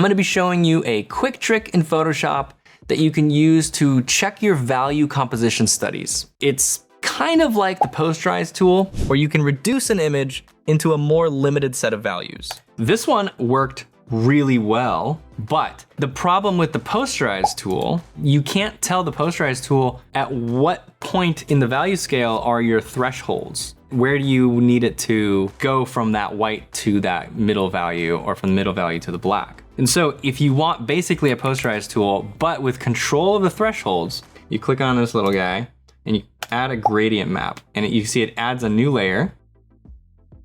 gonna be showing you a quick trick in Photoshop that you can use to check your value composition studies. It's kind of like the Posterize tool, where you can reduce an image into a more limited set of values. This one worked really well, but the problem with the Posterize tool, you can't tell the Posterize tool at what point in the value scale are your thresholds. Where do you need it to go from that white to that middle value, or from the middle value to the black? And so if you want basically a Posterize tool, but with control of the thresholds, you click on this little guy and you add a gradient map, and you see it adds a new layer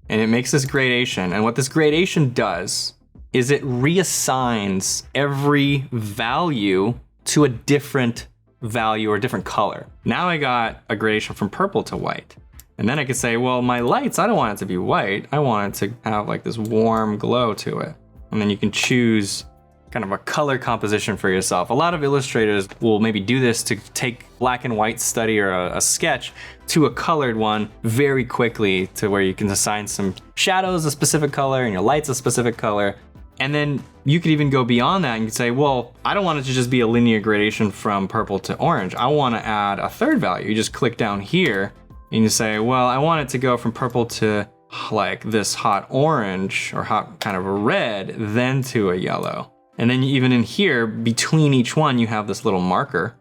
and it makes this gradation. And what this gradation does is it reassigns every value to a different value or a different color. Now I got a gradation from purple to white. And then I could say, well, my lights, I don't want it to be white. I want it to have like this warm glow to it. And then you can choose kind of a color composition for yourself. A lot of illustrators will maybe do this to take black and white study or a sketch to a colored one very quickly, to where you can assign some shadows a specific color and your lights a specific color. And then you could even go beyond that and you could say, well, I don't want it to just be a linear gradation from purple to orange. I want to add a third value. You just click down here and you say, well, I want it to go from purple to like this hot orange or hot kind of a red, then to a yellow. And then even in here, between each one, you have this little marker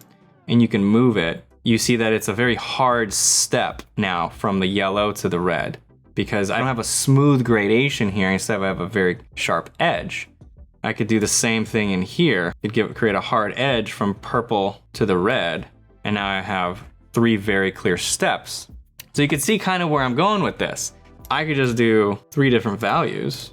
and you can move it. You see that it's a very hard step now from the yellow to the red, because I don't have a smooth gradation here. Instead, I have a very sharp edge. I could do the same thing in here. Create a hard edge from purple to the red. And now I have 3 very clear steps. So you can see kind of where I'm going with this. I could just do 3 different values.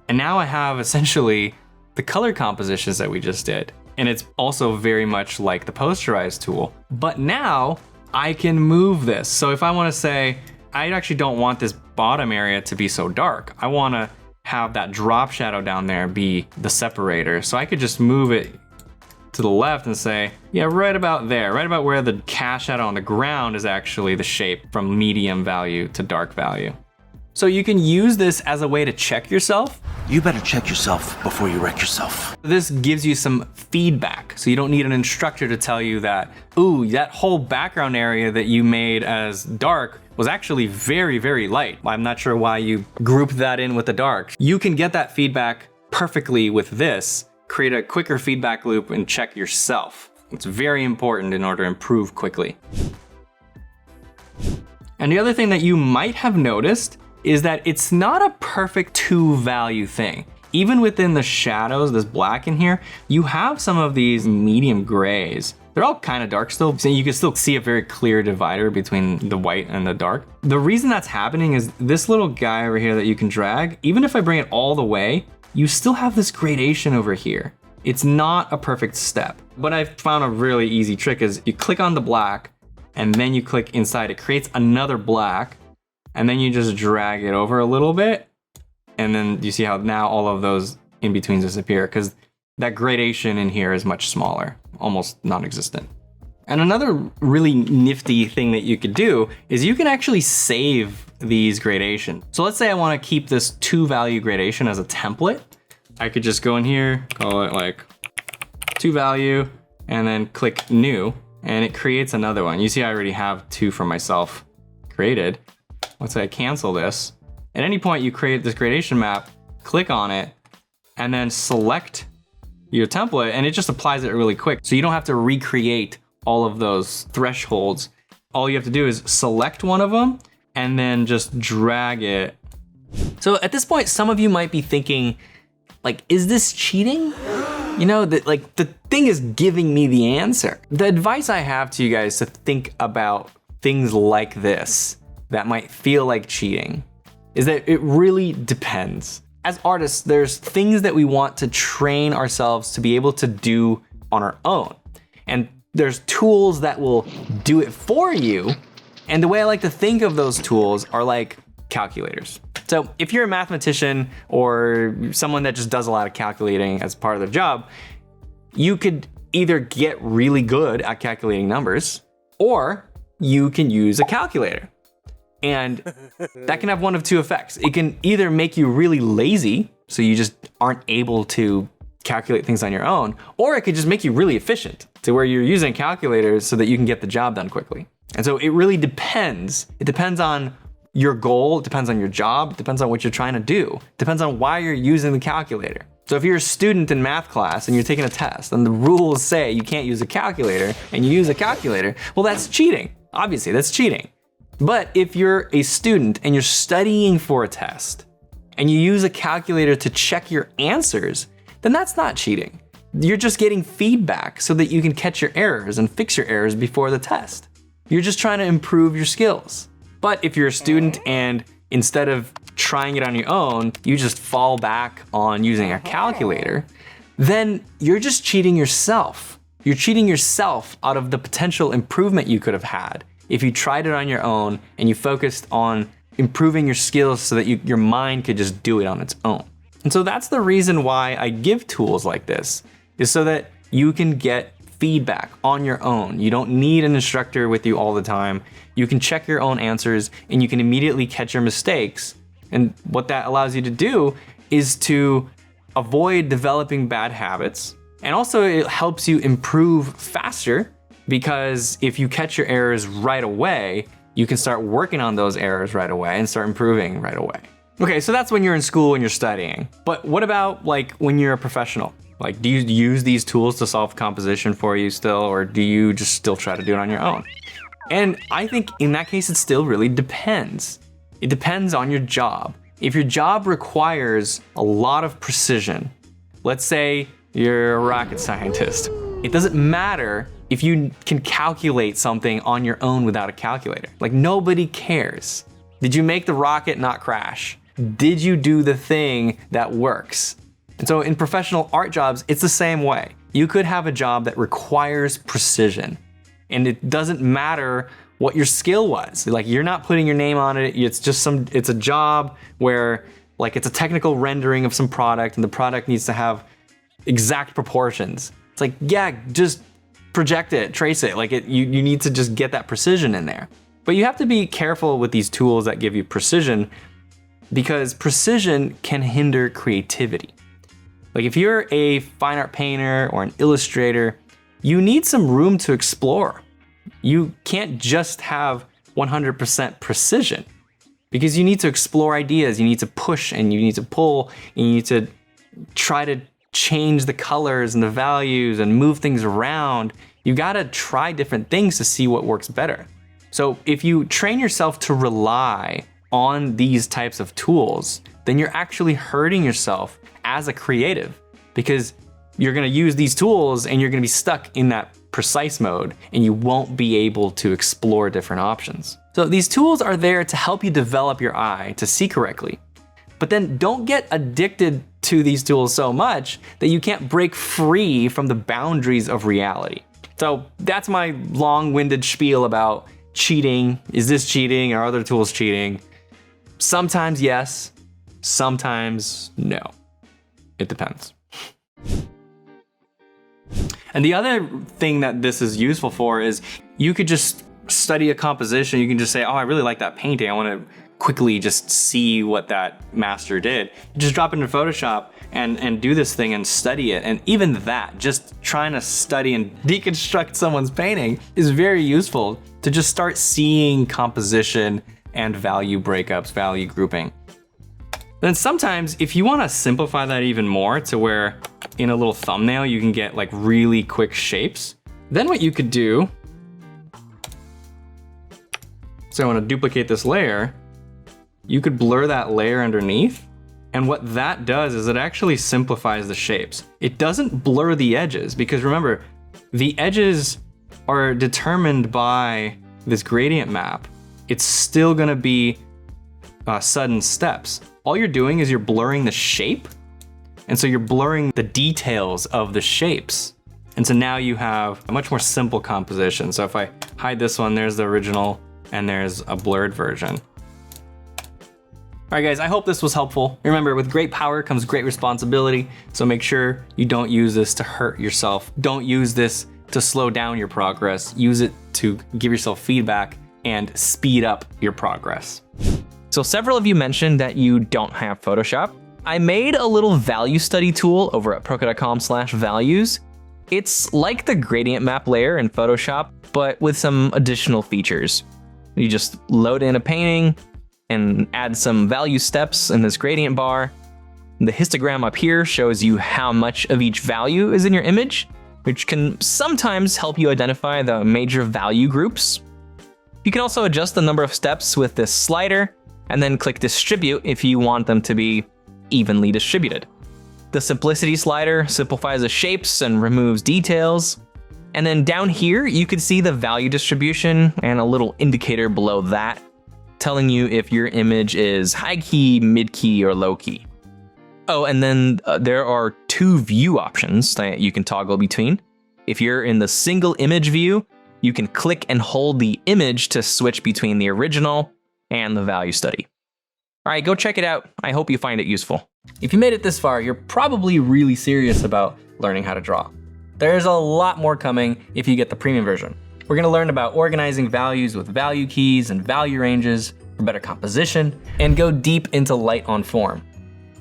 And now I have essentially the color compositions that we just did. And it's also very much like the Posterize tool. But now I can move this. So if I want to say, I actually don't want this bottom area to be so dark. I want to have that drop shadow down there be the separator. So I could just move it to the left and say, yeah, right about there, right about where the cast shadow on the ground is actually the shape from medium value to dark value. So you can use this as a way to check yourself. You better check yourself before you wreck yourself. This gives you some feedback. So you don't need an instructor to tell you that, ooh, that whole background area that you made as dark was actually very, very light. I'm not sure why you grouped that in with the dark. You can get that feedback perfectly with this, create a quicker feedback loop and check yourself. It's very important in order to improve quickly. And the other thing that you might have noticed is that it's not a perfect 2-value thing. Even within the shadows, this black in here, you have some of these medium grays. They're all kind of dark still, so you can still see a very clear divider between the white and the dark. The reason that's happening is this little guy over here that you can drag, even if I bring it all the way, you still have this gradation over here. It's not a perfect step. What I've found a really easy trick is you click on the black and then you click inside. It creates another black, and then you just drag it over a little bit. And then you see how now all of those in-betweens disappear, because that gradation in here is much smaller, almost non-existent. And another really nifty thing that you could do is you can actually save these gradations. So let's say I want to keep this 2-value gradation as a template. I could just go in here, call it like 2-value, and then click new, and it creates another one. You see I already have 2 for myself created. Let's say I cancel this. At any point you create this gradation map, click on it, and then select your template, and it just applies it really quick. So you don't have to recreate all of those thresholds. All you have to do is select one of them and then just drag it. So at this point, some of you might be thinking, like, is this cheating? You know, like the thing is giving me the answer. The advice I have to you guys to think about things like this that might feel like cheating is that it really depends. As artists, there's things that we want to train ourselves to be able to do on our own. And there's tools that will do it for you. And the way I like to think of those tools are like calculators. So if you're a mathematician or someone that just does a lot of calculating as part of their job, you could either get really good at calculating numbers, or you can use a calculator. And that can have one of two effects. It can either make you really lazy, so you just aren't able to calculate things on your own, or it could just make you really efficient to where you're using calculators so that you can get the job done quickly. And so it really depends. It depends on your goal, it depends on your job, it depends on what you're trying to do, it depends on why you're using the calculator. So if you're a student in math class and you're taking a test and the rules say you can't use a calculator and you use a calculator, well, that's cheating. Obviously, that's cheating. But if you're a student and you're studying for a test and you use a calculator to check your answers, then that's not cheating. You're just getting feedback so that you can catch your errors and fix your errors before the test. You're just trying to improve your skills. But if you're a student and instead of trying it on your own, you just fall back on using a calculator, then you're just cheating yourself. You're cheating yourself out of the potential improvement you could have had if you tried it on your own and you focused on improving your skills so that your mind could just do it on its own. And so that's the reason why I give tools like this, is so that you can get feedback on your own. You don't need an instructor with you all the time. You can check your own answers and you can immediately catch your mistakes. And what that allows you to do is to avoid developing bad habits. And also it helps you improve faster, because if you catch your errors right away, you can start working on those errors right away and start improving right away. Okay, so that's when you're in school and you're studying. But what about like when you're a professional? Like, do you use these tools to solve composition for you still, or do you just still try to do it on your own? And I think in that case, it still really depends. It depends on your job. If your job requires a lot of precision, let's say you're a rocket scientist, it doesn't matter if you can calculate something on your own without a calculator. Like, nobody cares. Did you make the rocket not crash? Did you do the thing that works? And so in professional art jobs, it's the same way. You could have a job that requires precision, and it doesn't matter what your skill was. Like, you're not putting your name on it. It's just it's a job where like it's a technical rendering of some product and the product needs to have exact proportions. It's like, yeah, just project it, trace it. Like you need to just get that precision in there. But you have to be careful with these tools that give you precision, because precision can hinder creativity. Like if you're a fine art painter or an illustrator, you need some room to explore. You can't just have 100% precision, because you need to explore ideas, you need to push and you need to pull, and you need to try to change the colors and the values and move things around. You gotta try different things to see what works better. So if you train yourself to rely on these types of tools, then you're actually hurting yourself as a creative, because you're gonna use these tools and you're gonna be stuck in that precise mode and you won't be able to explore different options. So these tools are there to help you develop your eye to see correctly. But then don't get addicted to these tools so much that you can't break free from the boundaries of reality. So that's my long-winded spiel about cheating. Is this cheating? Are other tools cheating? Sometimes yes, sometimes no. It depends. And the other thing that this is useful for is you could just study a composition. You can just say, oh, I really like that painting. I want to quickly just see what that master did. You just drop it into Photoshop and do this thing and study it. And even that, just trying to study and deconstruct someone's painting is very useful to just start seeing composition and value breakups, value grouping. Then sometimes if you want to simplify that even more to where in a little thumbnail you can get like really quick shapes, then what you could do, so I want to duplicate this layer, you could blur that layer underneath. And what that does is it actually simplifies the shapes. It doesn't blur the edges, because remember, the edges are determined by this gradient map. It's still gonna be sudden steps. All you're doing is you're blurring the shape. And so you're blurring the details of the shapes. And so now you have a much more simple composition. So if I hide this one, there's the original and there's a blurred version. All right, guys, I hope this was helpful. Remember, with great power comes great responsibility. So make sure you don't use this to hurt yourself. Don't use this to slow down your progress. Use it to give yourself feedback and speed up your progress. So several of you mentioned that you don't have Photoshop. I made a little value study tool over at proko.com/values. It's like the gradient map layer in Photoshop, but with some additional features. You just load in a painting and add some value steps in this gradient bar. The histogram up here shows you how much of each value is in your image, which can sometimes help you identify the major value groups. You can also adjust the number of steps with this slider, and then click distribute if you want them to be evenly distributed. The simplicity slider simplifies the shapes and removes details. And then down here, you can see the value distribution and a little indicator below that, telling you if your image is high key, mid key, or low key. Oh, and then there are 2 view options that you can toggle between. If you're in the single image view, you can click and hold the image to switch between the original and the value study. All right, go check it out. I hope you find it useful. If you made it this far, you're probably really serious about learning how to draw. There's a lot more coming if you get the premium version. We're gonna learn about organizing values with value keys and value ranges for better composition, and go deep into light on form.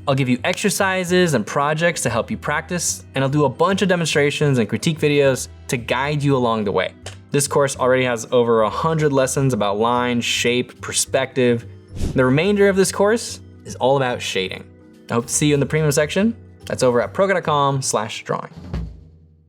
I'll give you exercises and projects to help you practice, and I'll do a bunch of demonstrations and critique videos to guide you along the way. This course already has over 100 lessons about line, shape, perspective. The remainder of this course is all about shading. I hope to see you in the premium section. That's over at proko.com/drawing.